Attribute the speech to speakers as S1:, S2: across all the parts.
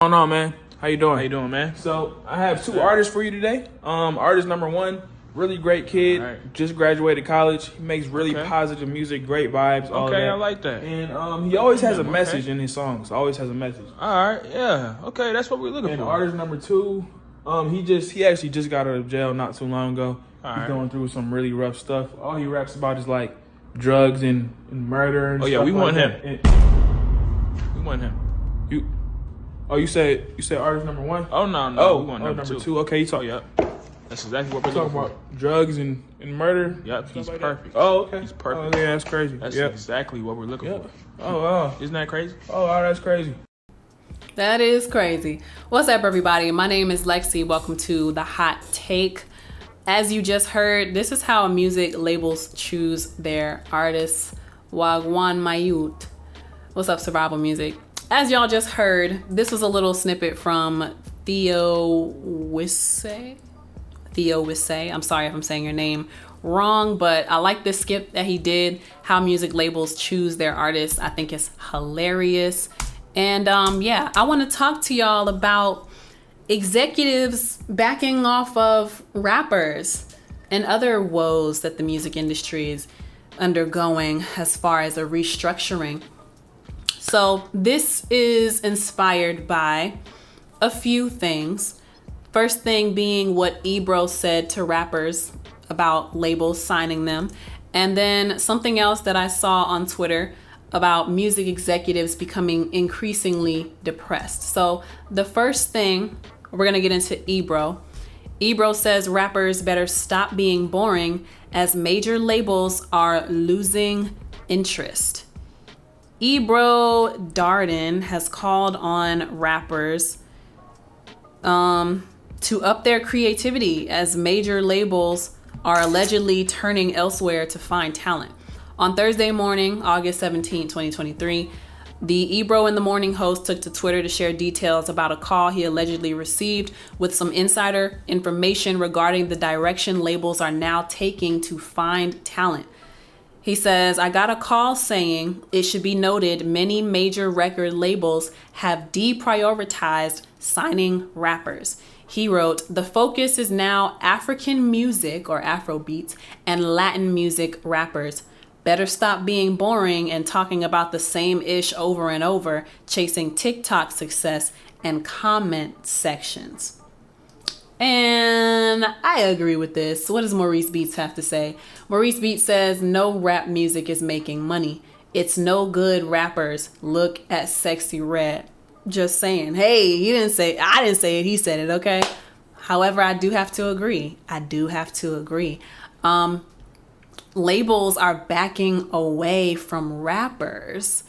S1: Going on, man? How you doing?
S2: How you doing, man?
S1: So I have two artists for you today. Artist number one, really great kid, just graduated college. He makes really positive music, great vibes. All
S2: Okay,
S1: that.
S2: I like that.
S1: And he always has a message in his songs. Always has a message.
S2: All right, yeah. Okay, that's what we're looking
S1: And
S2: for.
S1: artist number two, he actually just got out of jail not too long ago. He's going through some really rough stuff. All he raps about is like drugs and murder and stuff
S2: we
S1: like
S2: want
S1: that.
S2: him. We want him.
S1: You said artist number one?
S2: Oh no, we want number two.
S1: Okay, you talk.
S2: Yep. That's exactly what we're
S1: Talking
S2: looking
S1: about drugs and murder.
S2: Yep, he's
S1: like
S2: perfect.
S1: Oh, okay.
S2: He's perfect.
S1: Oh, yeah, that's crazy.
S2: That's exactly what we're looking for.
S1: Oh, wow.
S2: Isn't that crazy?
S1: Oh, wow, that's crazy.
S3: That is crazy. What's up, everybody? My name is LexC. Welcome to The Hot Take. As you just heard, this is how music labels choose their artists. Wagwan Mayut. What's up, Survival Music? As y'all just heard, this was a little snippet from Theo Wisse. I'm sorry if I'm saying your name wrong, but I like this skip that he did, how music labels choose their artists. I think it's hilarious. And yeah, I want to talk to y'all about executives backing off of rappers and other woes that the music industry is undergoing as far as a restructuring. So this is inspired by a few things. First thing being what Ebro said to rappers about labels signing them. And then something else that I saw on Twitter about music executives becoming increasingly depressed. So the first thing, we're gonna get into Ebro. Ebro says rappers better stop being boring as major labels are losing interest. Ebro Darden has called on rappers to up their creativity as major labels are allegedly turning elsewhere to find talent. On Thursday morning, August 17, 2023, the Ebro in the Morning host took to Twitter to share details about a call he allegedly received with some insider information regarding the direction labels are now taking to find talent. He says, I got a call saying it should be noted many major record labels have deprioritized signing rappers. He wrote, the focus is now African music or Afro beats and Latin music rappers. Better stop being boring and talking about the same ish over and over, chasing TikTok success and comment sections. And I agree with this. What does Maurice Beats have to say? Maurice Beats says, no rap music is making money. It's no good rappers. Look at Sexy Red. Just saying. Hey, I didn't say it. He said it, okay? However, I do have to agree. Labels are backing away from rappers.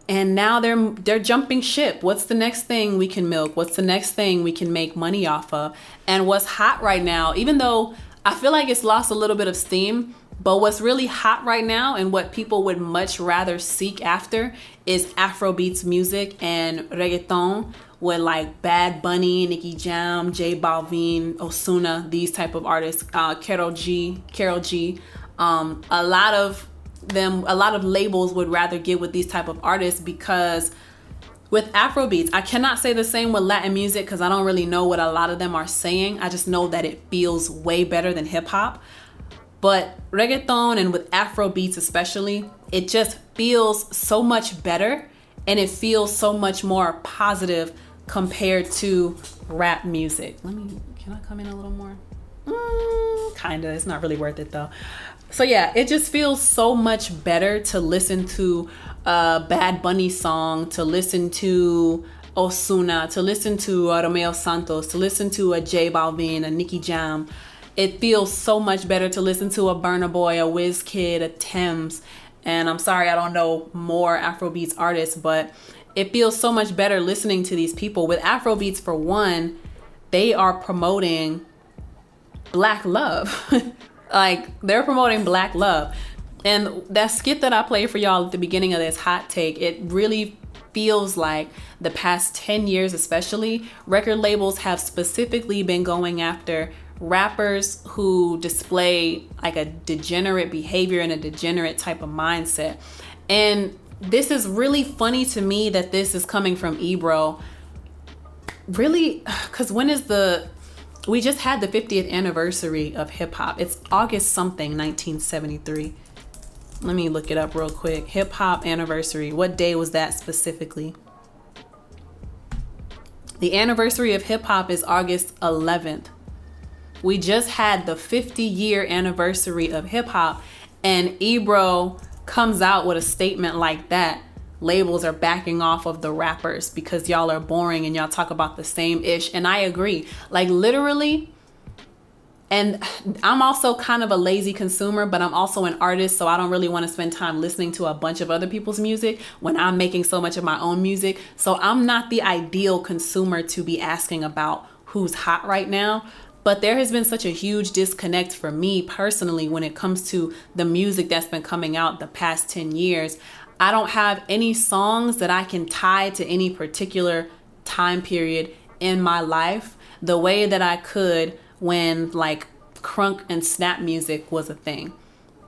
S3: And now they're jumping ship. What's the next thing we can milk? What's the next thing we can make money off of? And what's hot right now, even though I feel like it's lost a little bit of steam, but what's really hot right now and what people would much rather seek after is Afrobeats music and reggaeton with like Bad Bunny, Nicki Jam, J Balvin, Ozuna, these type of artists, Karol G. A lot of labels would rather get with these type of artists because with Afrobeats, I cannot say the same with Latin music because I don't really know what a lot of them are saying. I just know that it feels way better than hip hop. But reggaeton and with Afrobeats especially, it just feels so much better and it feels so much more positive compared to rap music. Can I come in a little more? Kinda, it's not really worth it though. So yeah, it just feels so much better to listen to a Bad Bunny song, to listen to Ozuna, to listen to Romeo Santos, to listen to a J Balvin, a Nicki Jam. It feels so much better to listen to a Burna Boy, a Wizkid, a Thames. And I'm sorry I don't know more Afrobeats artists, but it feels so much better listening to these people. With Afrobeats, for one, they are promoting Black love. Like, they're promoting Black love. And that skit that I played for y'all at the beginning of this hot take, it really feels like the past 10 years especially, record labels have specifically been going after rappers who display like a degenerate behavior and a degenerate type of mindset. And this is really funny to me that this is coming from Ebro. Really, because we just had the 50th anniversary of hip hop. It's August something, 1973. Let me look it up real quick. Hip hop anniversary. What day was that specifically? The anniversary of hip hop is August 11th. We just had the 50-year anniversary of hip hop, and Ebro comes out with a statement like that. Labels are backing off of the rappers because y'all are boring and y'all talk about the same ish. And I agree. Like, literally. And I'm also kind of a lazy consumer, but I'm also an artist, so I don't really want to spend time listening to a bunch of other people's music when I'm making so much of my own music. So I'm not the ideal consumer to be asking about who's hot right now. But there has been such a huge disconnect for me personally when it comes to the music that's been coming out the past 10 years. I don't have any songs that I can tie to any particular time period in my life the way that I could when like crunk and snap music was a thing.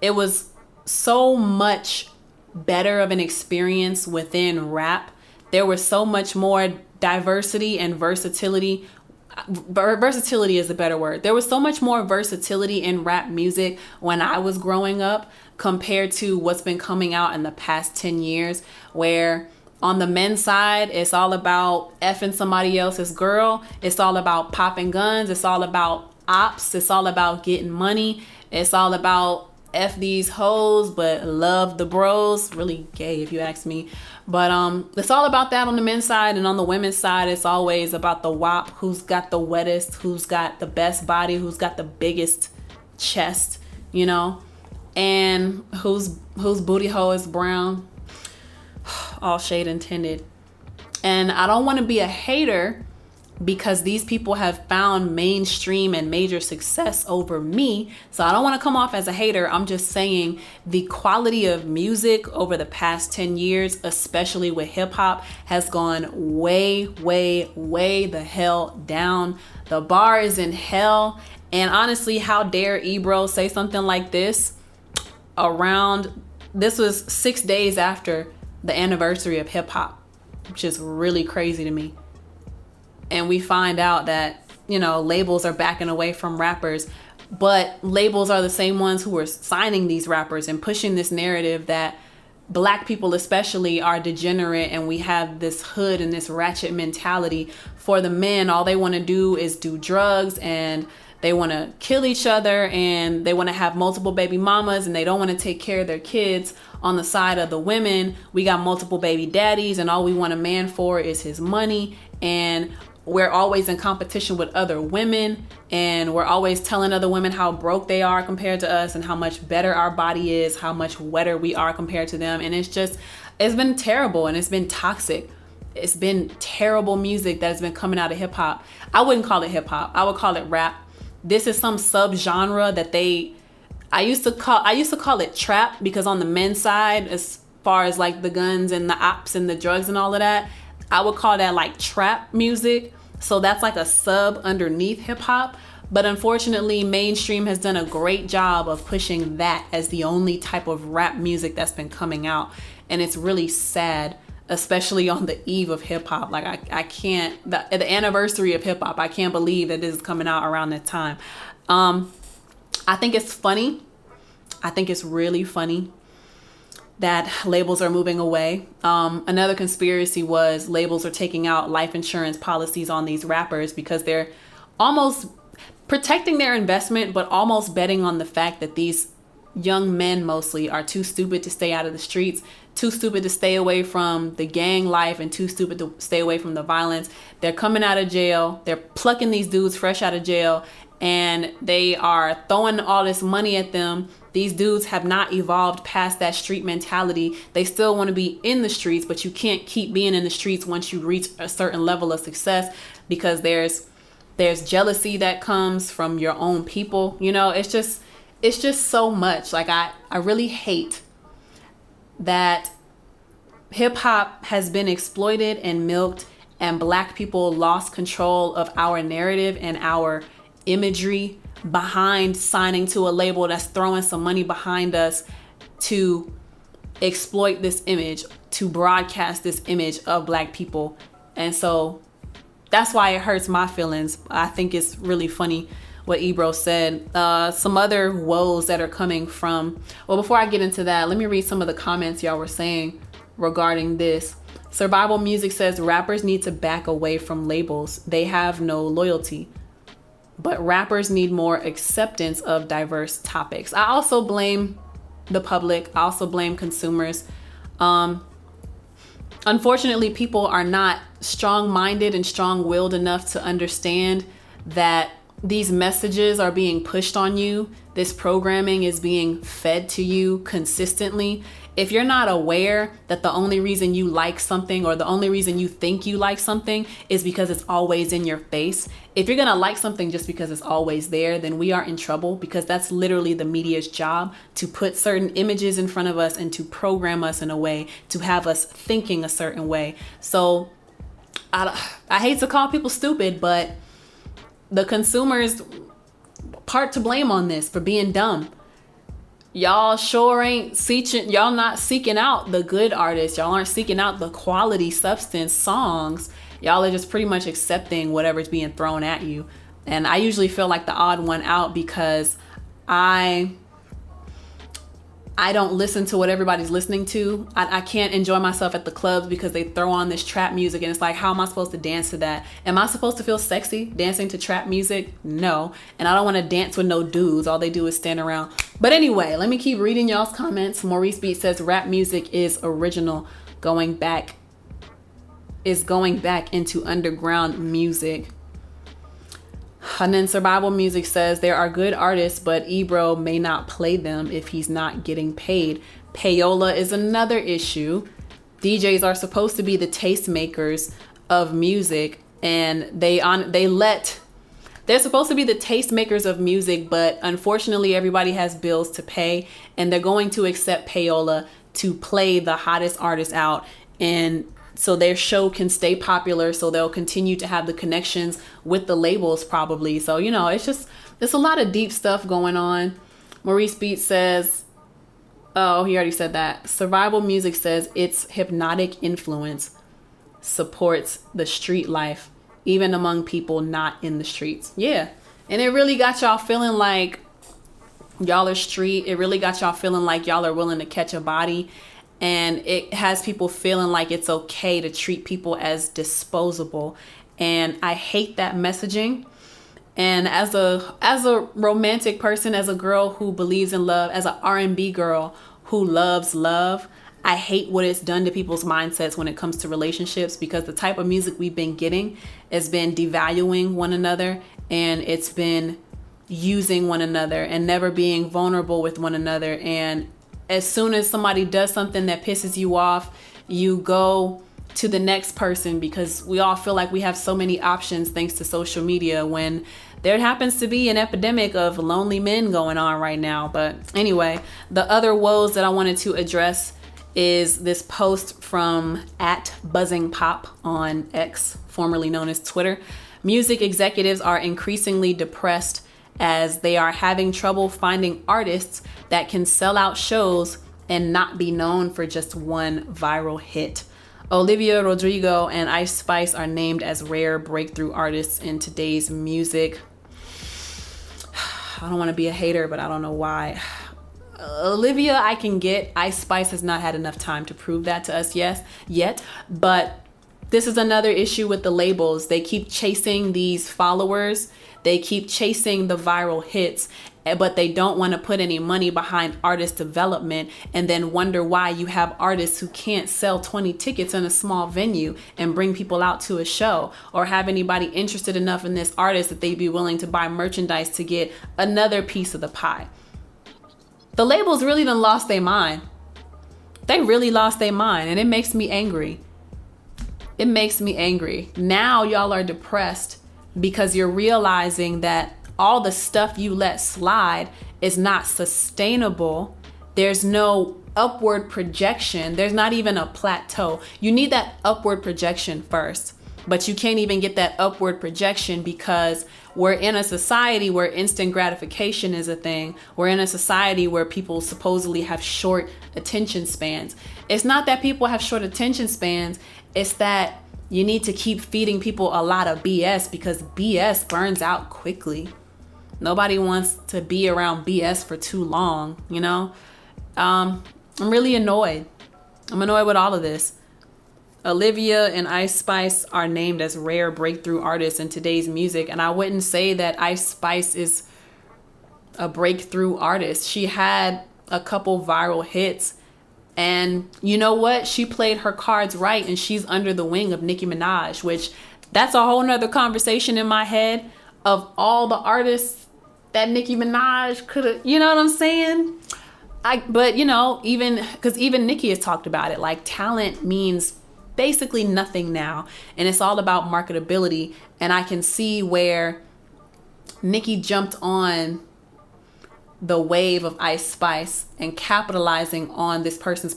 S3: It was so much better of an experience within rap. There was so much more diversity and versatility. Versatility is a better word. There was so much more versatility in rap music when I was growing up compared to what's been coming out in the past 10 years, where on the men's side, it's all about effing somebody else's girl. It's all about popping guns. It's all about ops. It's all about getting money. It's all about F these hoes, but love the bros. Really gay if you ask me. But it's all about that on the men's side. And on the women's side, it's always about the WAP, who's got the wettest, who's got the best body, who's got the biggest chest, you know, and whose booty hole is brown. All shade intended. And I don't want to be a hater because these people have found mainstream and major success over me. So I don't want to come off as a hater. I'm just saying the quality of music over the past 10 years, especially with hip hop, has gone way, way, way the hell down. The bar is in hell. And honestly, how dare Ebro say something like this this was 6 days after the anniversary of hip hop, which is really crazy to me. And we find out that, you know, labels are backing away from rappers, but labels are the same ones who are signing these rappers and pushing this narrative that Black people especially are degenerate and we have this hood and this ratchet mentality. For the men, all they want to do is do drugs and they want to kill each other and they want to have multiple baby mamas and they don't want to take care of their kids. On the side of the women, we got multiple baby daddies and all we want a man for is his money. And we're always in competition with other women and we're always telling other women how broke they are compared to us and how much better our body is, how much wetter we are compared to them. And it's been terrible and it's been toxic. It's been terrible music that has been coming out of hip hop. I wouldn't call it hip hop. I would call it rap. This is some subgenre that I used to call it trap because on the men's side, as far as like the guns and the ops and the drugs and all of that, I would call that like trap music. So that's like a sub underneath hip hop. But unfortunately, mainstream has done a great job of pushing that as the only type of rap music that's been coming out. And it's really sad, especially on the eve of hip hop. Like I can't, the anniversary of hip hop, I can't believe that this is coming out around that time. I think it's funny. I think it's really funny that labels are moving away. Another conspiracy was labels are taking out life insurance policies on these rappers because they're almost protecting their investment, but almost betting on the fact that these young men mostly are too stupid to stay out of the streets, too stupid to stay away from the gang life, and too stupid to stay away from the violence. They're coming out of jail. They're plucking these dudes fresh out of jail, and they are throwing all this money at them. These dudes have not evolved past that street mentality. They still want to be in the streets, but you can't keep being in the streets once you reach a certain level of success because there's jealousy that comes from your own people. You know, it's just so much. Like I really hate that hip hop has been exploited and milked and Black people lost control of our narrative and our imagery behind signing to a label that's throwing some money behind us to exploit this image, to broadcast this image of Black people. And so that's why it hurts my feelings. I think it's really funny what Ebro said. Some other woes that are coming from, well, before I get into that, let me read some of the comments y'all were saying regarding this. Survival Music says rappers need to back away from labels. They have no loyalty. But rappers need more acceptance of diverse topics. I also blame the public. I also blame consumers. Unfortunately, people are not strong-minded and strong-willed enough to understand that these messages are being pushed on you. This programming is being fed to you consistently. If you're not aware that the only reason you like something or the only reason you think you like something is because it's always in your face, if you're gonna like something just because it's always there, then we are in trouble, because that's literally the media's job, to put certain images in front of us and to program us in a way to have us thinking a certain way. So I hate to call people stupid, but the consumers part to blame on this for being dumb. Y'all sure ain't y'all not seeking out the good artists. Y'all aren't seeking out the quality substance songs. Y'all are just pretty much accepting whatever's being thrown at you. And I usually feel like the odd one out because I don't listen to what everybody's listening to. I can't enjoy myself at the clubs because they throw on this trap music and it's like, how am I supposed to dance to that? Am I supposed to feel sexy dancing to trap music? No. And I don't want to dance with no dudes. All they do is stand around. But anyway, let me keep reading y'all's comments. Maurice Beat says rap music is original, going back into underground music. And then Survival Music says there are good artists, but Ebro may not play them if he's not getting paid. Payola is another issue. DJs are supposed to be the tastemakers of music, and they're supposed to be the tastemakers of music, but unfortunately everybody has bills to pay, and they're going to accept payola to play the hottest artists out, and so their show can stay popular, so they'll continue to have the connections with the labels probably. So, you know, there's a lot of deep stuff going on. Maurice Beat says, oh, he already said that. Survival Music says its hypnotic influence supports the street life, even among people not in the streets. Yeah. And it really got y'all feeling like y'all are street. It really got y'all feeling like y'all are willing to catch a body. And it has people feeling like it's okay to treat people as disposable. And I hate that messaging. And as a romantic person, as a girl who believes in love, as an R&B girl who loves love, I hate what it's done to people's mindsets when it comes to relationships, because the type of music we've been getting has been devaluing one another, and it's been using one another and never being vulnerable with one another. And as soon as somebody does something that pisses you off, you go to the next person, because we all feel like we have so many options thanks to social media, when there happens to be an epidemic of lonely men going on right now. But anyway, the other woes that I wanted to address is this post from @BuzzingPop on X, formerly known as Twitter. Music executives are increasingly depressed as they are having trouble finding artists that can sell out shows and not be known for just one viral hit. Olivia Rodrigo and Ice Spice are named as rare breakthrough artists in today's music. I don't want to be a hater, but I don't know why. Olivia, I can get. Ice Spice has not had enough time to prove that to us yet. But this is another issue with the labels. They keep chasing these followers. They keep chasing the viral hits, but they don't want to put any money behind artist development, and then wonder why you have artists who can't sell 20 tickets in a small venue and bring people out to a show, or have anybody interested enough in this artist that they'd be willing to buy merchandise to get another piece of the pie. The labels really done lost their mind. They really lost their mind, and it makes me angry. It makes me angry. Now y'all are depressed because you're realizing that all the stuff you let slide is not sustainable. There's no upward projection. There's not even a plateau. You need that upward projection first, but you can't even get that upward projection because we're in a society where instant gratification is a thing. We're in a society where people supposedly have short attention spans. It's not that people have short attention spans. It's that you need to keep feeding people a lot of BS because BS burns out quickly. Nobody wants to be around BS for too long, you know? I'm really annoyed. I'm annoyed with all of this. Olivia and Ice Spice are named as rare breakthrough artists in today's music, and I wouldn't say that Ice Spice is a breakthrough artist. She had a couple viral hits, and you know what? She played her cards right, and she's under the wing of Nicki Minaj, which that's a whole nother conversation in my head of all the artists that Nicki Minaj could have, you know what I'm saying? But you know, even Nicki has talked about it, like talent means basically nothing now, and it's all about marketability. And I can see where Nicki jumped on the wave of Ice Spice and capitalizing on this person's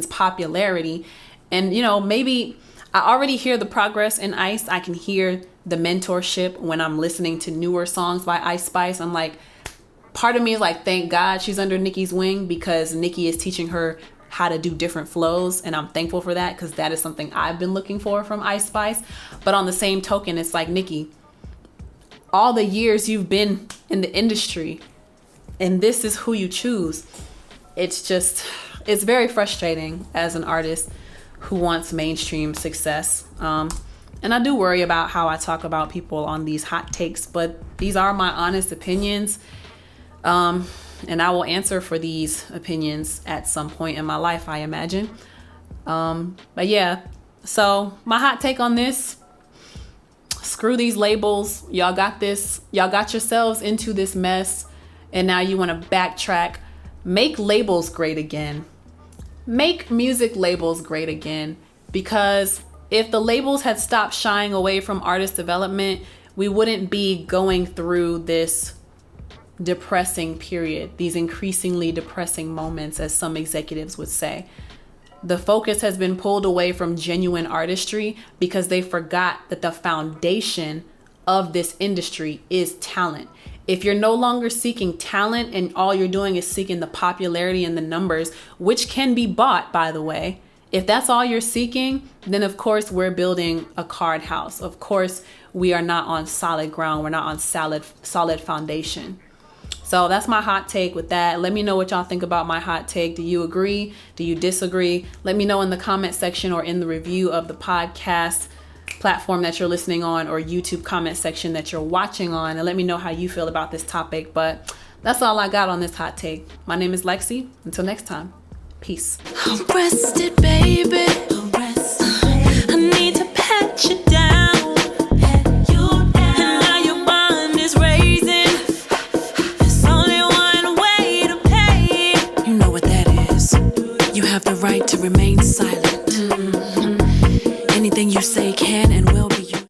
S3: popularity. And you know, maybe I already hear the progress in Ice. I can hear the mentorship when I'm listening to newer songs by Ice Spice. I'm like, part of me is like, thank God she's under Nicki's wing, because Nicki is teaching her how to do different flows, and I'm thankful for that, because that is something I've been looking for from Ice Spice. But on the same token, it's like, Nicki, all the years you've been in the industry and this is who you choose. It's very frustrating as an artist who wants mainstream success. And I do worry about how I talk about people on these hot takes, but these are my honest opinions. And I will answer for these opinions at some point in my life, I imagine. But yeah, so my hot take on this: screw these labels. Y'all got this. Y'all got yourselves into this mess, and now you want to backtrack. Make labels great again. Make music labels great again, because if the labels had stopped shying away from artist development, we wouldn't be going through this depressing period, these increasingly depressing moments, as some executives would say. The focus has been pulled away from genuine artistry because they forgot that the foundation of this industry is talent. If you're no longer seeking talent and all you're doing is seeking the popularity and the numbers, which can be bought, by the way, if that's all you're seeking, then of course we're building a card house. Of course we are not on solid ground. We're not on solid foundation. So that's my hot take with that. Let me know what y'all think about my hot take. Do you agree? Do you disagree? Let me know in the comment section or in the review of the podcast platform that you're listening on, or YouTube comment section that you're watching on, and let me know how you feel about this topic. But that's all I got on this hot take. My name is LexC. Until next time, peace.
S4: Arrested, baby. Arrested. I need to pat you down. Right to remain silent. Anything you say can and